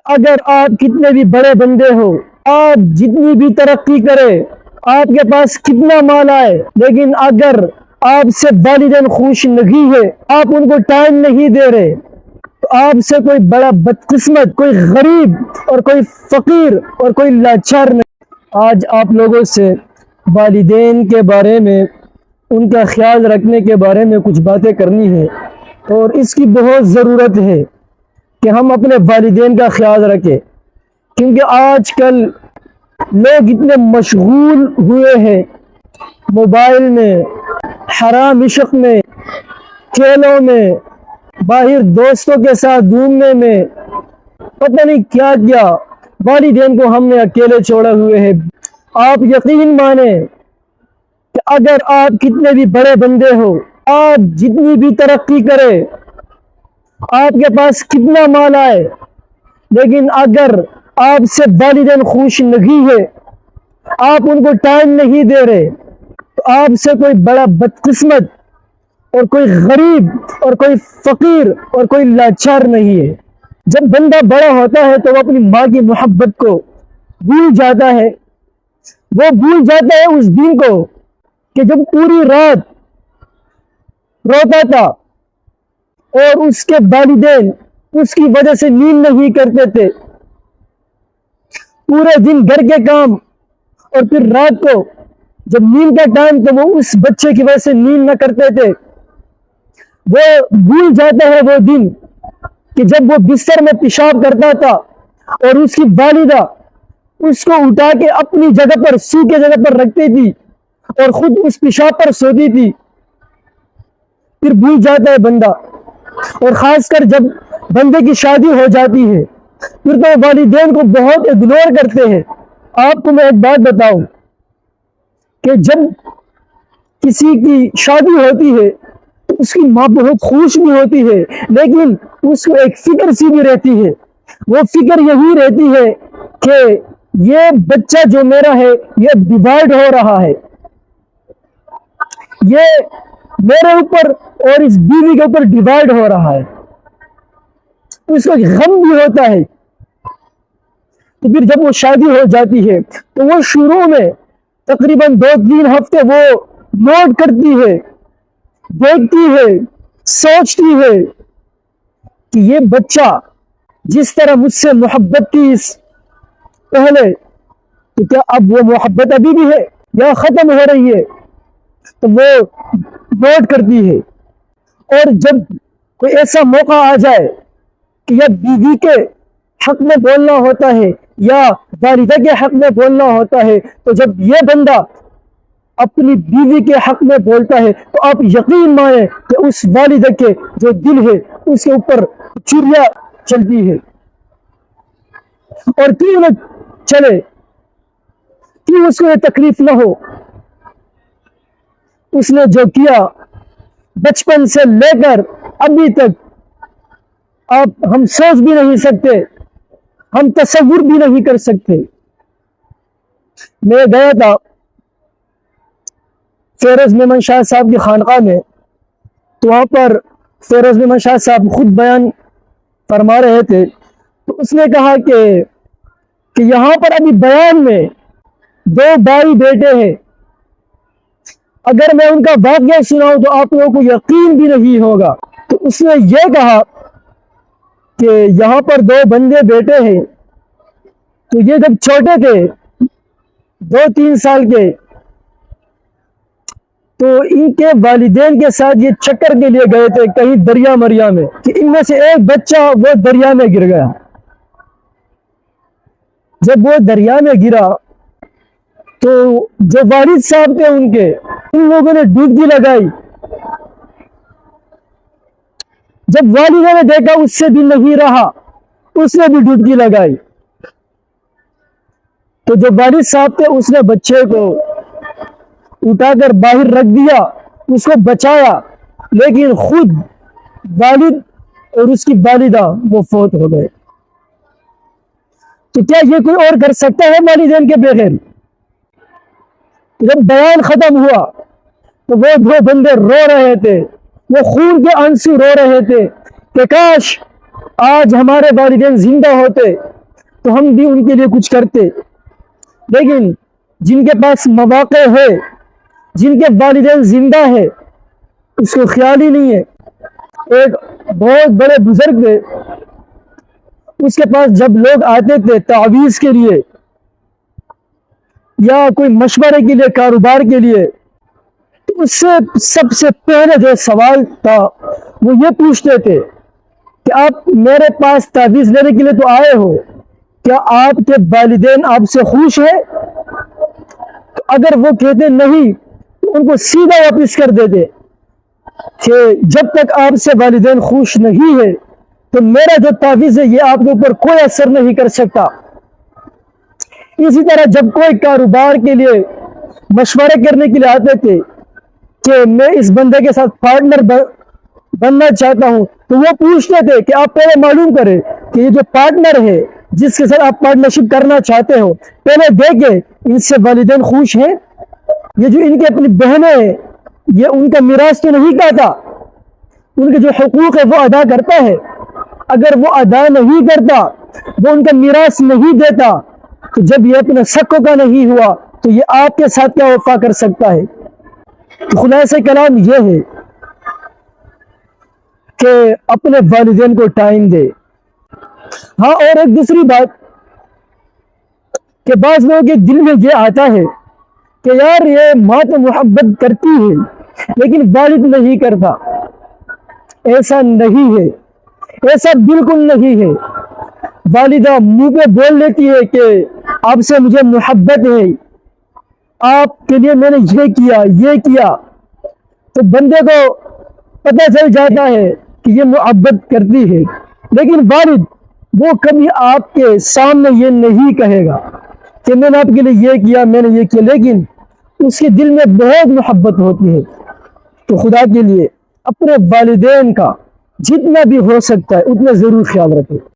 اگر آپ کتنے بھی بڑے بندے ہو، آپ جتنی بھی ترقی کرے، آپ کے پاس کتنا مال آئے، لیکن اگر آپ سے والدین خوش نہیں ہے، آپ ان کو ٹائم نہیں دے رہے، تو آپ سے کوئی بڑا بدقسمت، کوئی غریب اور کوئی فقیر اور کوئی لاچار نہیں۔ آج آپ لوگوں سے والدین کے بارے میں، ان کا خیال رکھنے کے بارے میں کچھ باتیں کرنی ہے، اور اس کی بہت ضرورت ہے کہ ہم اپنے والدین کا خیال رکھیں، کیونکہ آج کل لوگ اتنے مشغول ہوئے ہیں موبائل میں، حرام عشق میں، کھیلوں میں، باہر دوستوں کے ساتھ گھومنے میں، پتہ نہیں کیا کیا، والدین کو ہم نے اکیلے چھوڑے ہوئے ہیں۔ آپ یقین مانیں کہ اگر آپ کتنے بھی بڑے بندے ہو، آپ جتنی بھی ترقی کرے، آپ کے پاس کتنا مال آئے، لیکن اگر آپ سے والدین خوش نہیں ہے، آپ ان کو ٹائم نہیں دے رہے، تو آپ سے کوئی بڑا بدقسمت اور کوئی غریب اور کوئی فقیر اور کوئی لاچار نہیں ہے۔ جب بندہ بڑا ہوتا ہے تو وہ اپنی ماں کی محبت کو بھول جاتا ہے، وہ بھول جاتا ہے اس دن کو کہ جب پوری رات روتا تھا اور اس کے والدین اس کی وجہ سے نیند نہیں کرتے تھے، پورے دن گھر کے کام، اور پھر رات کو جب نیند کا ٹائم تو وہ اس بچے کی وجہ سے نیند نہ کرتے تھے۔ وہ بھول جاتا ہے وہ دن کہ جب وہ بستر میں پیشاب کرتا تھا اور اس کی والدہ اس کو اٹھا کے اپنی جگہ پر، سوکھے جگہ پر رکھتی تھی اور خود اس پیشاب پر سوتی تھی۔ پھر بھول جاتا ہے بندہ، اور خاص کر جب بندے کی شادی ہو جاتی ہے پھر تو والدین کو بہت اگنور کرتے ہیں۔ آپ کو میں ایک بات بتاؤں کہ جب کسی کی شادی ہوتی ہے تو اس کی ماں بہت خوش بھی ہوتی ہے، لیکن اس کو ایک فکر سی بھی رہتی ہے۔ وہ فکر یہی رہتی ہے کہ یہ بچہ جو میرا ہے یہ ڈیوائڈ ہو رہا ہے، یہ میرے اوپر اور اس بیوی کے اوپر ڈیوائڈ ہو رہا ہے، اس کو غم بھی ہوتا ہے۔ تو پھر جب وہ شادی ہو جاتی ہے تو وہ شروع میں تقریباً 2-3 ہفتے وہ نوٹ کرتی ہے، دیکھتی ہے، سوچتی ہے کہ یہ بچہ جس طرح مجھ سے محبت کی اس پہلے، تو کیا اب وہ محبت ابھی بھی ہے یا ختم ہو رہی ہے؟ تو وہ نوٹ کرتی ہے، اور جب کوئی ایسا موقع آ جائے کہ یا بیوی کے حق میں بولنا ہوتا ہے یا والدہ کے حق میں بولنا ہوتا ہے، تو جب یہ بندہ اپنی بیوی کے حق میں بولتا ہے تو آپ یقین مانیں کہ اس والدہ کے جو دل ہے اس کے اوپر چڑیا چلتی ہے، اور کیوں نہ چلے، کیوں اس کو یہ تکلیف نہ ہو۔ اس نے جو کیا بچپن سے لے کر ابھی تک ہم سوچ بھی نہیں سکتے، ہم تصور بھی نہیں کر سکتے۔ میں گیا تھا فیروز ممن شاہ صاحب کی خانقاہ میں، تو وہاں پر فیروز ممن شاہ صاحب خود بیان فرما رہے تھے، تو اس نے کہا کہ یہاں پر ابھی بیان میں 2 بھائی بیٹے ہیں، اگر میں ان کا واقعہ سناؤں تو آپ لوگوں کو یقین بھی نہیں ہوگا۔ تو اس نے یہ کہا کہ یہاں پر 2 بندے بیٹے ہیں، تو یہ جب چھوٹے تھے 2-3 سال کے، تو ان کے والدین کے ساتھ یہ چکر کے لیے گئے تھے کہیں دریا مریا میں، کہ ان میں سے ایک بچہ وہ دریا میں گر گیا۔ جب وہ دریا میں گرا تو جو والد صاحب تھے ان لوگوں نے ڈوبکی لگائی۔ جب والدہ نے دیکھا اس سے بھی نہیں رہا، اس نے بھی ڈوبکی لگائی، تو جو والد صاحب تھے اس نے بچے کو اٹھا کر باہر رکھ دیا، اس کو بچایا، لیکن خود والد اور اس کی والدہ وہ فوت ہو گئے۔ تو کیا یہ کوئی اور کر سکتا ہے والدین کے بغیر؟ جب بیان ختم ہوا تو وہ 2 بندے رو رہے تھے، وہ خون کے آنسو رو رہے تھے کہ کاش آج ہمارے والدین زندہ ہوتے، تو ہم بھی ان کے لیے کچھ کرتے، لیکن جن کے پاس مواقع ہے، جن کے والدین زندہ ہے، اس کو خیال ہی نہیں ہے۔ ایک بہت بڑے بزرگ تھے، اس کے پاس جب لوگ آتے تھے تعویذ کے لیے یا کوئی مشورے کے لیے، کاروبار کے لیے، تو اس سے سب سے پہلے جو سوال تھا وہ یہ پوچھتے تھے کہ آپ میرے پاس تعویذ لینے کے لیے تو آئے ہو، کیا آپ کے والدین آپ سے خوش ہیں؟ تو اگر وہ کہتے نہیں تو ان کو سیدھا واپس کر دیتے کہ جب تک آپ سے والدین خوش نہیں ہے تو میرا جو تعویذ ہے یہ آپ کے اوپر کوئی اثر نہیں کر سکتا۔ اسی طرح جب کوئی کاروبار کے لیے مشورے کرنے کے لیے آتے تھے کہ میں اس بندے کے ساتھ پارٹنر بننا چاہتا ہوں، تو وہ پوچھتے تھے کہ آپ پہلے معلوم کریں کہ یہ جو پارٹنر ہے جس کے ساتھ آپ پارٹنرشپ کرنا چاہتے ہو، پہلے دیکھیں ان سے والدین خوش ہیں، یہ جو ان کی اپنی بہنیں ہیں یہ ان کا میراث تو نہیں کہتا، ان کے جو حقوق ہے وہ ادا کرتا ہے، اگر وہ ادا نہیں کرتا، وہ ان کا میراث نہیں دیتا، تو جب یہ اپنے شکوں کا نہیں ہوا تو یہ آپ کے ساتھ کیا وفا کر سکتا ہے؟ تو خلاصہ کلام یہ ہے کہ اپنے والدین کو ٹائم دے۔ ہاں، اور ایک دوسری بات کہ بعض لوگوں کے دل میں یہ آتا ہے کہ یار یہ ماں تو محبت کرتی ہے لیکن والد نہیں کرتا۔ ایسا نہیں ہے، ایسا بالکل نہیں ہے۔ والدہ منہ پہ بول لیتی ہے کہ آپ سے مجھے محبت ہے، آپ کے لیے میں نے یہ کیا، تو بندے کو پتہ چل جاتا ہے کہ یہ محبت کرتی ہے، لیکن والد وہ کبھی آپ کے سامنے یہ نہیں کہے گا کہ میں نے آپ کے لیے یہ کیا، میں نے یہ کیا، لیکن اس کے دل میں بہت محبت ہوتی ہے۔ تو خدا کے لیے اپنے والدین کا جتنا بھی ہو سکتا ہے اتنا ضرور خیال رکھیں۔